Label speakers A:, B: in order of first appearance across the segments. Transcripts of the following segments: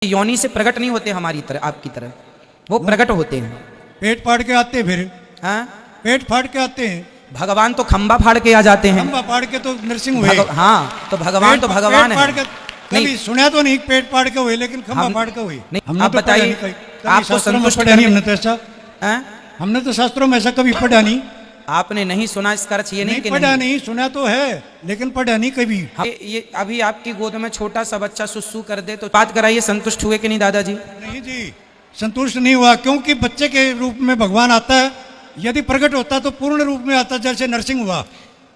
A: योनि से प्रकट नहीं होते हमारी तरह, आपकी तरह, वो प्रकट होते हैं।
B: पेट फाड़ के आते हैं फिर।
A: हाँ,
B: पेट फाड़ के आते हैं।
A: भगवान तो खंबा फाड़ के आ जाते हैं।
B: खंबा फाड़ के तो नरसिंह हुए।
A: हाँ, तो भगवान तो भगवान है।
B: कभी सुना तो नहीं पेट फाड़ के हुए, लेकिन खंबा फाड़ के हुए।
A: नहीं, आप बताइए, आपको संतुष्ट
B: नहीं हमने तो ऐसा,
A: हैं?
B: हमने तो शास्त्रों में ऐसा कभी पढ़ा नहीं।
A: आपने नहीं सुना, इसका अर्थ ये नहीं कि
B: पढ़ा नहीं, सुना तो है लेकिन पढ़ा नहीं कभी।
A: ये अभी आपकी गोद में छोटा सा बच्चा सुसु कर दे तो बात कराइए, संतुष्ट हुए कि नहीं दादाजी?
B: नहीं जी, संतुष्ट नहीं हुआ, क्योंकि बच्चे के रूप में भगवान आता है। यदि प्रकट होता तो पूर्ण रूप में आता, जैसे नरसिंह हुआ।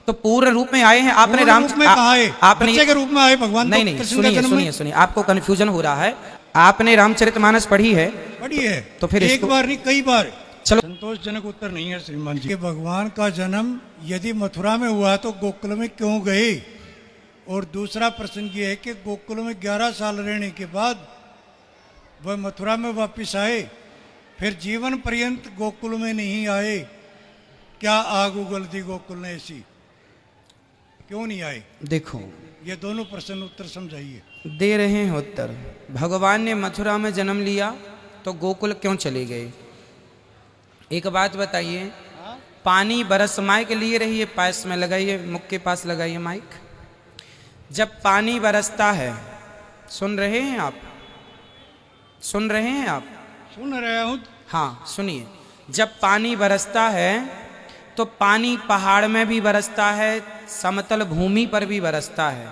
A: तो पूर्ण रूप में आए हैं आपने, राम
B: रूप में कहा है,
A: आपने
B: बच्चे के रूप में आए भगवान।
A: नहीं नहीं, सुनिए सुनिए, आपको कंफ्यूजन हो रहा है। आपने रामचरितमानस पढ़ी है?
B: पढ़ी है।
A: तो फिर
B: एक बार नहीं, कई बार।
A: चलो,
B: संतोषजनक उत्तर नहीं है श्रीमान जी। भगवान का जन्म यदि मथुरा में हुआ तो गोकुल में क्यों गए? और दूसरा प्रश्न ये है कि गोकुल में 11 साल रहने के बाद वह मथुरा में वापस आए, फिर जीवन पर्यंत गोकुल में नहीं आए। क्या आग उगल दी गोकुल ने ऐसी? क्यों नहीं आए?
A: देखो,
B: ये दोनों प्रश्न उत्तर समझाइए।
A: दे रहे हैं उत्तर। भगवान ने मथुरा में जन्म लिया तो गोकुल क्यों चले गए? एक बात बताइए, पानी बरस माइक लिए रहिए, पास में लगाइए, मुख के पास लगाइए माइक। जब पानी बरसता है, सुन रहे हैं आप? सुन रहे हैं आप?
B: सुन रहा हूं।
A: हाँ सुनिए, जब पानी बरसता है तो पानी पहाड़ में भी बरसता है, समतल भूमि पर भी बरसता है।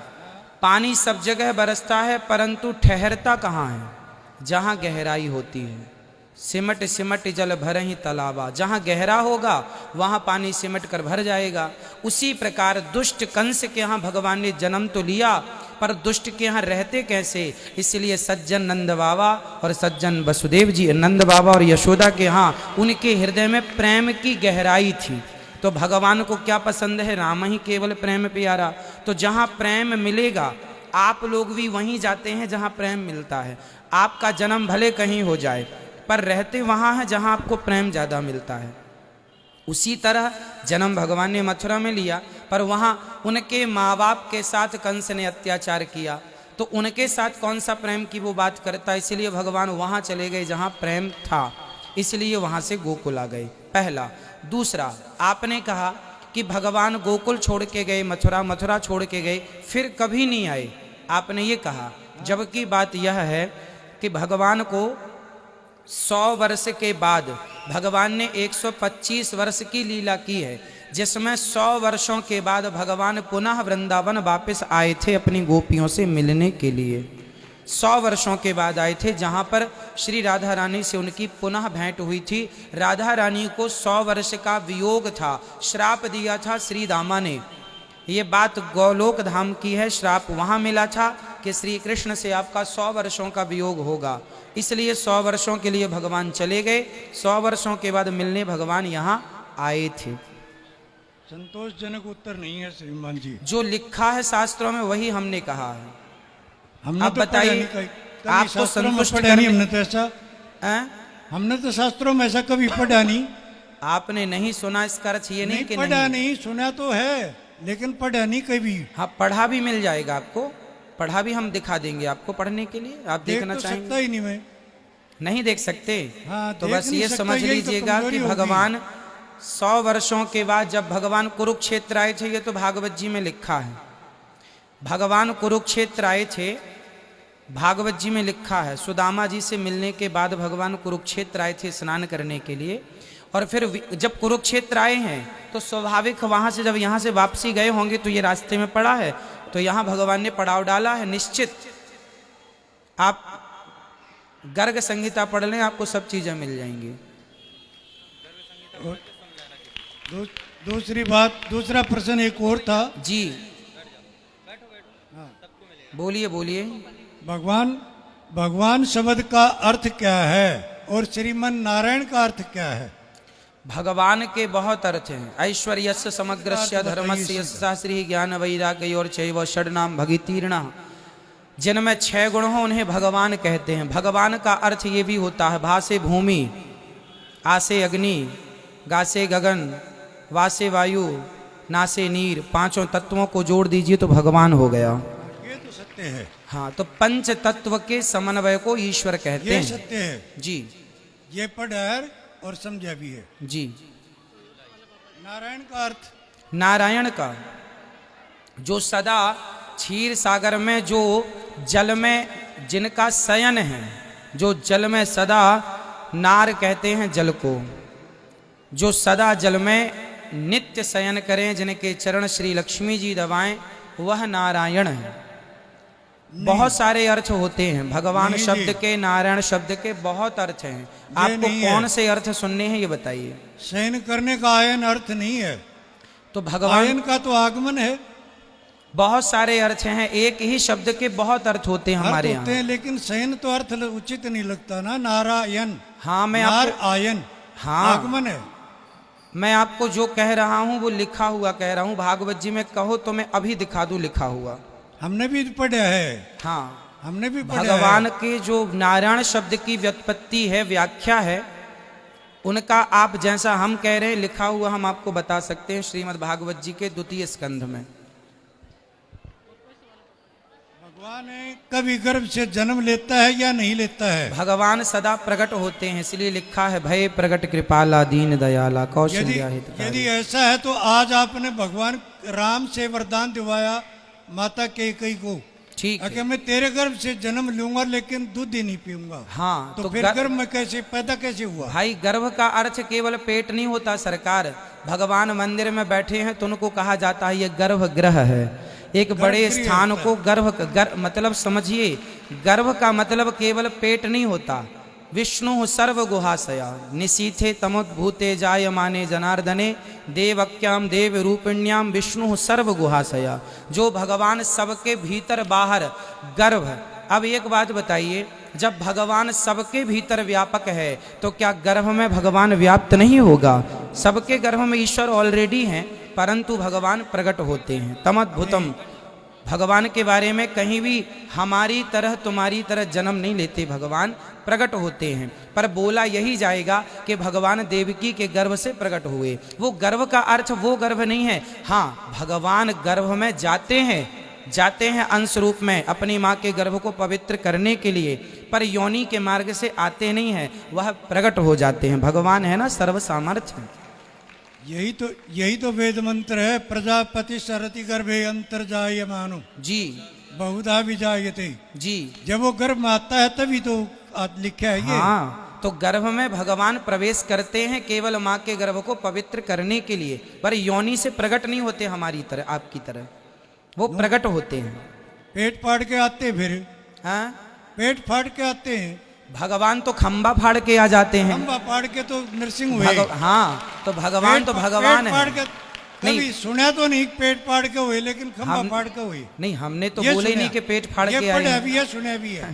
A: पानी सब जगह बरसता है, परंतु ठहरता कहाँ है? जहाँ गहराई होती है। सिमट सिमट जल भर ही तालाबा, जहाँ गहरा होगा वहाँ पानी सिमट कर भर जाएगा। उसी प्रकार दुष्ट कंस के यहाँ भगवान ने जन्म तो लिया, पर दुष्ट के यहाँ रहते कैसे? इसलिए सज्जन नंद बाबा और सज्जन वसुदेव जी, नंद बाबा और यशोदा के यहाँ उनके हृदय में प्रेम की गहराई थी। तो भगवान को क्या पसंद है? राम ही केवल प्रेम प्यारा। तो जहाँ प्रेम मिलेगा, आप लोग भी वहीं जाते हैं जहाँ प्रेम मिलता है। आपका जन्म भले कहीं हो जाए, पर रहते वहाँ है जहाँ आपको प्रेम ज़्यादा मिलता है। उसी तरह जन्म भगवान ने मथुरा में लिया, पर वहाँ उनके माँ बाप के साथ कंस ने अत्याचार किया, तो उनके साथ कौन सा प्रेम की वो बात करता? इसलिए भगवान वहाँ चले गए जहाँ प्रेम था, इसलिए वहाँ से गोकुल आ गए, पहला। दूसरा, आपने कहा कि भगवान गोकुल छोड़ के गए, मथुरा, मथुरा छोड़ के गए, फिर कभी नहीं आए, आपने ये कहा। जबकि बात यह है कि भगवान को 100 वर्ष के बाद भगवान ने 125 वर्ष की लीला की है, जिसमें 100 वर्षों के बाद भगवान पुनः वृंदावन वापस आए थे अपनी गोपियों से मिलने के लिए। 100 वर्षों के बाद आए थे, जहाँ पर श्री राधा रानी से उनकी पुनः भेंट हुई थी। राधा रानी को 100 वर्ष का वियोग था, श्राप दिया था श्री दामा ने। ये बात गोलोक धाम की है, श्राप वहाँ मिला था कि श्री कृष्ण से आपका 100 वर्षों का वियोग होगा, इसलिए 100 वर्षों के लिए भगवान चले गए। 100 वर्षों के बाद मिलने भगवान यहाँ आए थे।
B: संतोषजनक उत्तर नहीं है श्रीमान जी।
A: जो लिखा है शास्त्रों में वही हमने कहा है।
B: हमने
A: आप
B: तो
A: बताइए, आपको संतुष्ट
B: नहीं, हमने तो ऐसा,
A: हमने
B: तो शास्त्रों में ऐसा कभी पढ़ा नहीं।
A: आपने नहीं सुना, इसका अर्थ ये नहीं कि
B: पढ़ा नहीं, सुना तो है लेकिन पढ़ा नहीं कभी।
A: हाँ, पढ़ा भी मिल जाएगा आपको, पढ़ा भी हम दिखा देंगे आपको पढ़ने के लिए। आप देखना चाहेंगे?
B: सकता ही नहीं मैं।
A: नहीं देख सकते?
B: हाँ,
A: तो बस ये समझ लीजिएगा कि भगवान 100 वर्षों के बाद जब भगवान कुरुक्षेत्र आए थे, ये तो भागवत जी में लिखा है, भगवान कुरुक्षेत्र आए थे, भागवत जी में लिखा है। सुदामा जी से मिलने के बाद भगवान कुरुक्षेत्र आए थे स्नान करने के लिए, और फिर जब कुरुक्षेत्र आए हैं तो स्वाभाविक वहाँ से जब यहाँ से वापसी गए होंगे तो ये रास्ते में पड़ा है, तो यहाँ भगवान ने पड़ाव डाला है। निश्चित आप गर्ग संहिता पढ़ लें, आपको सब चीज़ें मिल जाएंगी।
B: दूसरी बात, दूसरा प्रश्न एक और था
A: जी। बोलिए बोलिए।
B: भगवान शब्द का अर्थ क्या है और श्रीमन नारायण का अर्थ क्या है?
A: भगवान के बहुत अर्थ हैं। ऐश्वर्यस्य समग्रस्य धर्मस्य शास्त्री ज्ञान वैराग्य और चैव षड्नाम भगितीर्ण, जिनमें 6 गुण हो उन्हें भगवान कहते हैं। भगवान का अर्थ ये भी होता है, भासे भूमि, आसे अग्नि, गासे गगन, वासे वायु, नासे नीर, 5 तत्वों को जोड़ दीजिए तो भगवान हो गया।
B: ये तो सत्य है,
A: हाँ, तो पंच तत्व के समन्वय को ईश्वर कहते
B: ये
A: हैं।
B: सत्य है।
A: जी
B: ये पढ़ा है और समझा भी है।
A: जी।
B: नारायण का अर्थ,
A: नारायण का जो सदा क्षीर सागर में जो जल में जिनका शयन है, जो जल में सदा, नार कहते हैं जल को, जो सदा जल में नित्य शयन करें, जिनके चरण श्री लक्ष्मी जी दबाएं, वह नारायण है। बहुत सारे अर्थ होते हैं भगवान
B: नहीं
A: शब्द
B: जी।
A: के, नारायण शब्द के बहुत अर्थ हैं। आपको
B: नहीं है।
A: कौन से अर्थ सुनने हैं ये बताइए।
B: शयन करने का आयन अर्थ नहीं है,
A: तो भगवान
B: आयन का तो आगमन है।
A: बहुत सारे अर्थ हैं, एक ही शब्द के बहुत अर्थ होते हैं हमारे
B: अर्थ होते
A: यहाँ।
B: हैं, लेकिन शयन तो अर्थ उचित नहीं लगता ना। नारायण,
A: हाँ, मैं
B: नार
A: आपको
B: आयन,
A: हाँ
B: आगमन है।
A: मैं आपको जो कह रहा हूँ वो लिखा हुआ कह रहा हूँ। भागवत जी में कहो तो मैं अभी दिखा दूं लिखा हुआ।
B: हमने भी पढ़ा है,
A: हाँ,
B: हमने भी पढ़ा
A: भगवान
B: है।
A: के जो नारायण शब्द की व्युत्पत्ति है, व्याख्या है, उनका आप जैसा हम कह रहे हैं लिखा हुआ हम आपको बता सकते हैं श्रीमद् भागवत जी के 2 स्कंध में।
B: भगवान कभी गर्भ से जन्म लेता है या नहीं लेता है?
A: भगवान सदा प्रकट होते हैं, इसलिए लिखा है भय प्रकट कृपाला दीन दयाला
B: यदि
A: कौशल्या हितकारी।
B: यदि ऐसा है तो आज आपने भगवान राम से वरदान दिवाया माता कैकेयी को,
A: ठीक है।
B: कि मैं तेरे गर्भ से जन्म लूंगा लेकिन दूध ही नहीं पीऊंगा।
A: हाँ,
B: तो फिर गर्भ में कैसे पैदा कैसे हुआ?
A: भाई गर्भ का अर्थ केवल पेट नहीं होता सरकार। भगवान मंदिर में बैठे हैं तो उनको कहा जाता है ये गर्भगृह है। एक बड़े
B: गर्भगृह
A: स्थान
B: होता
A: को गर्भ मतलब समझिए, गर्भ का मतलब केवल पेट नहीं होता। विष्णु सर्व गुहाशया निशीथे तमोद्भूते जायमाने जनार्दने देवक्याम देव रूपिण्याम विष्णु सर्व गुहाशया। जो भगवान सबके भीतर बाहर गर्भ। अब एक बात बताइए, जब भगवान सबके भीतर व्यापक है तो क्या गर्भ में भगवान व्याप्त नहीं होगा? सबके गर्भ में ईश्वर ऑलरेडी हैं, परंतु भगवान प्रकट होते हैं। तमद्भुतम, भगवान के बारे में कहीं भी हमारी तरह तुम्हारी तरह जन्म नहीं लेते, भगवान प्रकट होते हैं। पर बोला यही जाएगा कि भगवान देवकी के गर्भ से प्रकट हुए। वो गर्भ का अर्थ वो गर्भ नहीं है। हाँ, भगवान गर्भ में जाते हैं अंश रूप में अपनी माँ के गर्भ को पवित्र करने के लिए, पर योनि के मार्ग से आते नहीं हैं, वह प्रकट हो जाते हैं। भगवान है ना सर्व सामर्थ्य।
B: यही तो वेद मंत्र है, प्रजापति सरति गर्भे अंतर्जायमानो
A: जी
B: बहुधा विजायते।
A: जी,
B: जब वो गर्भ में आता है तभी तो लिखा है ये।
A: हाँ, तो गर्भ में भगवान प्रवेश करते हैं केवल माँ के गर्भ को पवित्र करने के लिए, पर योनि से प्रकट नहीं होते हमारी तरह, आपकी तरह। वो प्रकट होते हैं।
B: पेट फाड़ के आते हैं, फिर
A: हाँ,
B: पेट फाड़ के आते हैं।
A: भगवान तो खंबा फाड़ के आ जाते हैं।
B: खंबा फाड़ के तो नरसिंह हुए।
A: हाँ, तो भगवान तो भगवान
B: पेट फाड़
A: है।
B: के कभी सुना तो नहीं पेट फाड़ के हुए, लेकिन खंबा फाड़ के हुए।
A: नहीं, हमने तो
B: ये
A: बोले ही
B: सुना।
A: नहीं कि पेट फाड़
B: ये
A: के आए
B: पढ़ा
A: हैं।
B: भी है, सुना भी है।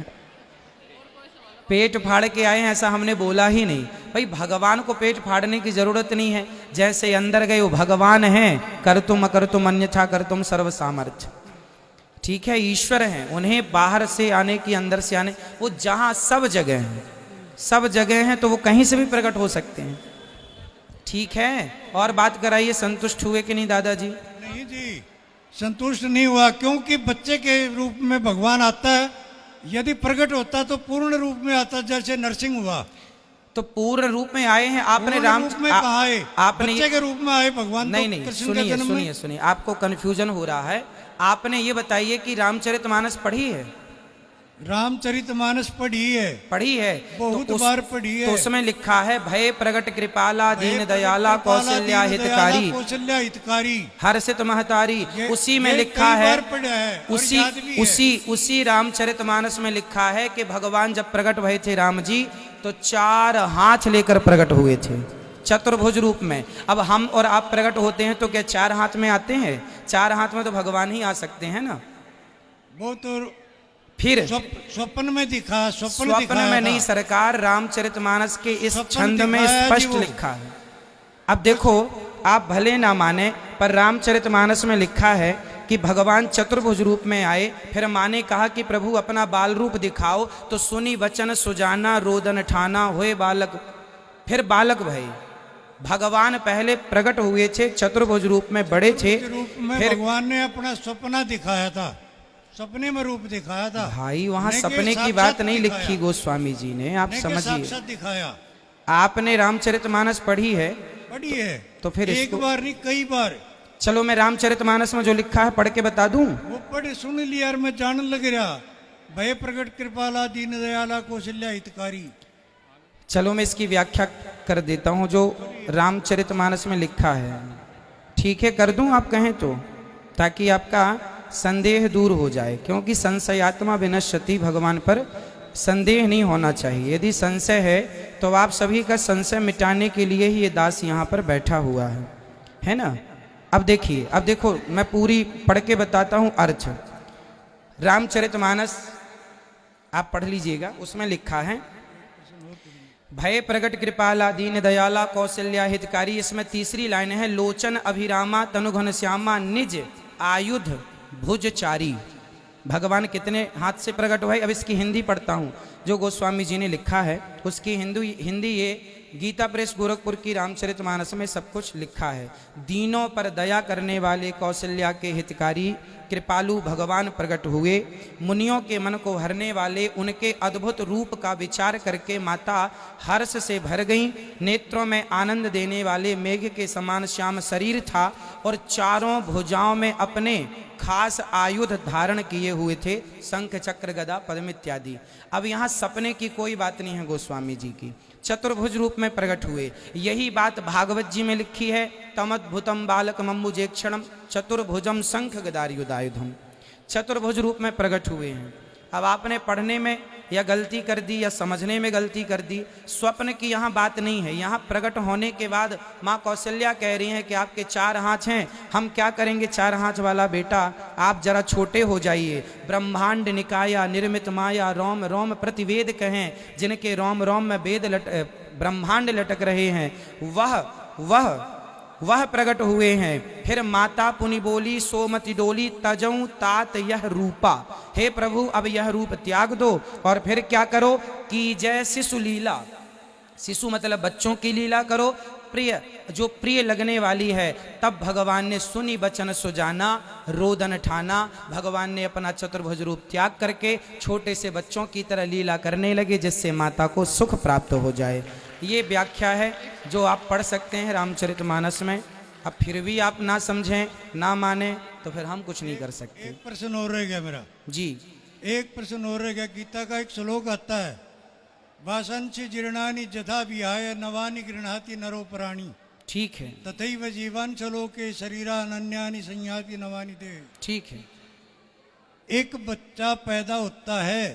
A: पेट फाड़ के आए हैं ऐसा हमने बोला ही नहीं। भाई भगवान को पेट फाड़ने की जरूरत नहीं है। जैसे अंदर गए वो भगवान हैं, कर तुम अकर तुम अन्यथा कर तुम सर्व सामर्थ्य। ठीक है, ईश्वर हैं, उन्हें बाहर से आने की अंदर से आने, वो जहां सब जगह हैं, सब जगह हैं, तो वो कहीं से भी प्रकट हो सकते हैं। ठीक है, और बात कराइए, संतुष्ट हुए कि नहीं दादाजी?
B: नहीं जी, संतुष्ट नहीं हुआ, क्योंकि बच्चे के रूप में भगवान आता है। यदि प्रकट होता तो पूर्ण रूप में आता, जैसे नरसिंह हुआ।
A: तो पूर्ण रूप में आए हैं आपने।
B: पूर्ण
A: राम
B: रूप में कहाँ आए?
A: आपने
B: बच्चे के रूप में आए भगवान।
A: नहीं
B: तो
A: नहीं,
B: कृष्ण के
A: सुनिए
B: जन्म में।
A: सुनिए सुनिए, आपको कंफ्यूजन हो रहा है। आपने ये बताइए कि रामचरितमानस पढ़ी है?
B: रामचरितमानस पढ़ी है,
A: पढ़ी है,
B: बहुत बार पढ़ी है।
A: तो उसमें लिखा है भय प्रगट कृपाला दीन दयाला कौशल्या हितकारी
B: कौशल्या हितकारी
A: हर्षित महतारी। उसी में
B: ये
A: लिखा
B: कई
A: है,
B: बार पढ़ा है और
A: उसी
B: याद भी है।
A: उसी रामचरितमानस में लिखा है कि भगवान जब प्रकट हुए थे राम जी, तो 4 हाथ लेकर प्रकट हुए थे, चतुर्भुज रूप में। अब हम और आप प्रकट होते हैं तो क्या 4 हाथ में आते हैं? 4 हाथ में तो भगवान ही आ सकते हैं ना।
B: वो तो
A: फिर
B: स्वप्न में दिखा,
A: स्वप्न में नहीं सरकार, रामचरितमानस के इस छंद में स्पष्ट लिखा है। अब देखो, आप भले ना माने, पर रामचरितमानस में लिखा है कि भगवान चतुर्भुज रूप में आए। फिर माँ ने कहा कि प्रभु अपना बाल रूप दिखाओ, तो सुनी वचन सुजाना रोदन ठाना होए बालक। फिर बालक भई। भगवान पहले प्रकट हुए थे चतुर्भुज रूप में, बड़े थे।
B: रूप में
A: फिर
B: भगवान ने अपना सपना दिखाया था। सपने में रूप दिखाया था।
A: भाई वहां
B: ने के
A: सपने की
B: साक्षात
A: बात नहीं
B: दिखाया।
A: लिखी गोस्वामी जी ने, आप
B: ने के
A: समझिए।
B: साक्षात दिखाया।
A: आपने रामचरितमानस पढ़ी है?
B: पढ़ी है
A: तो फिर
B: एक
A: इसको-
B: बार नहीं कई बार।
A: चलो मैं रामचरितमानस में जो लिखा है पढ़ के बता दूं।
B: वो पढ़ सुन लिया और मैं जानने लग रहा। भय प्रकट कृपाला दीन दयाला कौशल्या हितकारी।
A: चलो मैं इसकी व्याख्या कर देता हूं जो रामचरितमानस में लिखा है। ठीक है, कर दूं आप कहें तो, ताकि आपका संदेह दूर हो जाए, क्योंकि संशयात्मा विनश्यति, भगवान पर संदेह नहीं होना चाहिए। यदि संशय है तो आप सभी का संशय मिटाने के लिए ही ये दास यहाँ पर बैठा हुआ है ना। अब देखिए, अब देखो मैं पूरी पढ़ के बताता हूँ अर्थ। रामचरितमानस आप पढ़ लीजिएगा, उसमें लिखा है भय प्रगट कृपाला दीन दयाला कौशल्या हितकारी। इसमें तीसरी लाइन है लोचन अभिरामा तनु घन श्यामा निज आयुध भुजचारी। भगवान कितने हाथ से प्रकट हुए। अब इसकी हिंदी पढ़ता हूँ जो गोस्वामी जी ने लिखा है, उसकी हिंदी ये गीता प्रेस गोरखपुर की रामचरितमानस में सब कुछ लिखा है। दीनों पर दया करने वाले कौशल्या के हितकारी कृपालु भगवान प्रकट हुए। मुनियों के मन को हरने वाले उनके अद्भुत रूप का विचार करके माता हर्ष से भर गईं। नेत्रों में आनंद देने वाले मेघ के समान श्याम शरीर था और चारों भुजाओं में अपने खास आयुध धारण किए हुए थे, शंख चक्र गदा पद्म इत्यादि। अब यहाँ सपने की कोई बात नहीं है गोस्वामी जी की, चतुर्भुज रूप में प्रकट हुए। यही बात भागवत जी में लिखी है, तमद्भुतम बालक मम्बुजेक्षणम चतुर्भुजम शंख गदायुधायुधम। चतुर्भुज रूप में प्रकट हुए हैं। अब आपने पढ़ने में या गलती कर दी या समझने में गलती कर दी। स्वप्न की यहाँ बात नहीं है। यहाँ प्रकट होने के बाद माँ कौशल्या कह रही हैं कि आपके 4 हाथ हैं, हम क्या करेंगे 4 हाथ वाला बेटा, आप जरा छोटे हो जाइए। ब्रह्मांड निकाया निर्मित माया रोम रोम प्रतिवेद कहें, जिनके रोम रोम में वेद ब्रह्मांड लटक रहे हैं, वह प्रकट हुए हैं। फिर माता पुनि बोली सोमति डोली तजऊ तात यह रूपा। हे प्रभु अब यह रूप त्याग दो और फिर क्या करो कि जय शिशु लीला। शिशु मतलब बच्चों की लीला करो, प्रिय जो प्रिय लगने वाली है। तब भगवान ने सुनी बचन सुजाना रोदन ठाना। भगवान ने अपना चतुर्भुज रूप त्याग करके छोटे से बच्चों की तरह लीला करने लगे, जिससे माता को सुख प्राप्त हो जाए। ये व्याख्या है जो आप पढ़ सकते हैं रामचरितमानस में। अब फिर भी आप ना समझें ना माने तो फिर हम कुछ नहीं कर सकते।
B: एक प्रश्न और रह गया मेरा
A: जी।
B: एक प्रश्न और रह गया। गीता का एक श्लोक आता है, वासंच जीर्णानि जथा विहाय नवानि गृह्णाति नरो प्राणी।
A: ठीक है,
B: तथैव जीवान चलो के शरीरा अनन्यानि संयाति नवानि दे।
A: ठीक है।
B: एक बच्चा पैदा होता है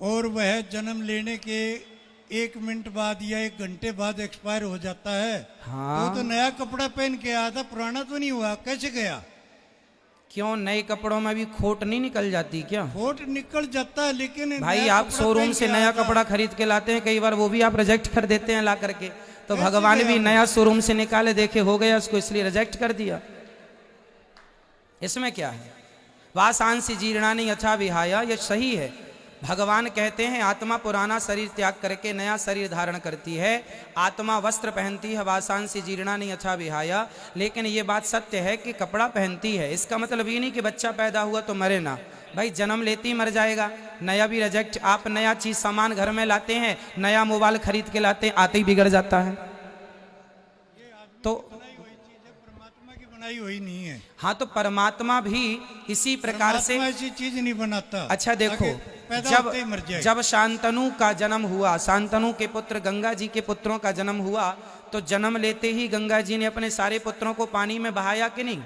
B: और वह जन्म लेने के 1 मिनट बाद या 1 घंटे बाद एक्सपायर हो जाता है।
A: हाँ।
B: तो नया कपड़ा पहन के आया था, पुराना तो नहीं हुआ, कैसे गया?
A: क्यों नए कपड़ों में भी खोट नहीं निकल जाती क्या?
B: खोट निकल जाता है, लेकिन
A: भाई
B: नया
A: आप
B: कपड़ा
A: शोरूम
B: पहन
A: से
B: के
A: नया
B: आया था।
A: कपड़ा खरीद के लाते हैं, कई बार वो भी आप रिजेक्ट कर देते हैं ला करके। तो
B: कैसे
A: भगवान
B: गया
A: भी
B: वो?
A: नया शोरूम से निकाले, देखे हो गया उसको, इसलिए रिजेक्ट कर दिया। इसमें क्या है? वासांसी जीर्णानि यथा विहाया, ये सही है। भगवान कहते हैं आत्मा पुराना शरीर त्याग करके नया शरीर धारण करती है। आत्मा वस्त्र पहनती है, वासांसी जीर्णानि यथा विहाया। लेकिन ये बात सत्य है कि कपड़ा पहनती है। इसका मतलब ये नहीं कि बच्चा पैदा हुआ तो मरे ना। भाई जन्म लेते ही मर जाएगा, नया भी रिजेक्ट। आप नया चीज सामान घर में लाते हैं, नया मोबाइल खरीद के लाते हैं, आते ही बिगड़ जाता है। तो
B: परमात्मा की बनाई हुई नहीं है।
A: हाँ, तो परमात्मा भी इसी प्रकार से
B: परमात्मा ऐसी चीज नहीं बनाता।
A: अच्छा देखो,
B: ताकि पैदा होते ही मर जाए।
A: जब शांतनु का जन्म हुआ, शांतनु के पुत्र गंगा जी के पुत्रों का जन्म हुआ, तो जन्म लेते ही गंगा जी ने अपने सारे पुत्रों को पानी में बहाया कि नहीं?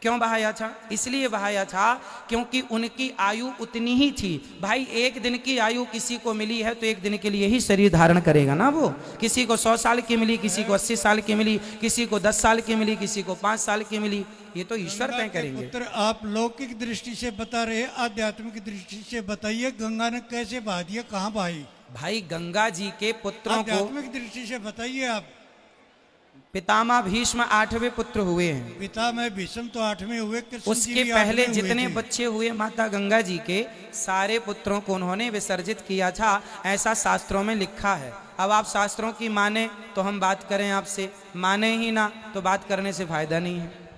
A: क्यों बहाया था? इसलिए बहाया था क्योंकि उनकी आयु उतनी ही थी। भाई 1 दिन की आयु किसी को मिली है तो 1 दिन के लिए ही शरीर धारण करेगा ना वो। किसी को 100 साल की मिली, किसी को 80 साल की मिली, किसी को 10 साल की मिली, किसी को 5 साल की मिली। ये तो ईश्वर तय करेंगे।
B: पुत्र आप लौकिक दृष्टि से बता रहे, आध्यात्मिक दृष्टि से बताइए गंगा ने कैसे बहा दिया, कहाँ बहाई?
A: भाई गंगा जी के पुत्रों को,
B: आध्यात्मिक दृष्टि से बताइए आप।
A: पितामह भीष्म 8वें पुत्र हुए हैं।
B: पिता में भीष्म तो 8वें हुए, कृष्ण जी
A: उसके
B: भी
A: पहले
B: 8वें हुए
A: जितने
B: थे।
A: बच्चे हुए माता गंगा जी के, सारे पुत्रों को उन्होंने विसर्जित किया था, ऐसा शास्त्रों में लिखा है। अब आप शास्त्रों की माने तो हम बात करें आपसे, माने ही ना तो बात करने से फायदा नहीं है।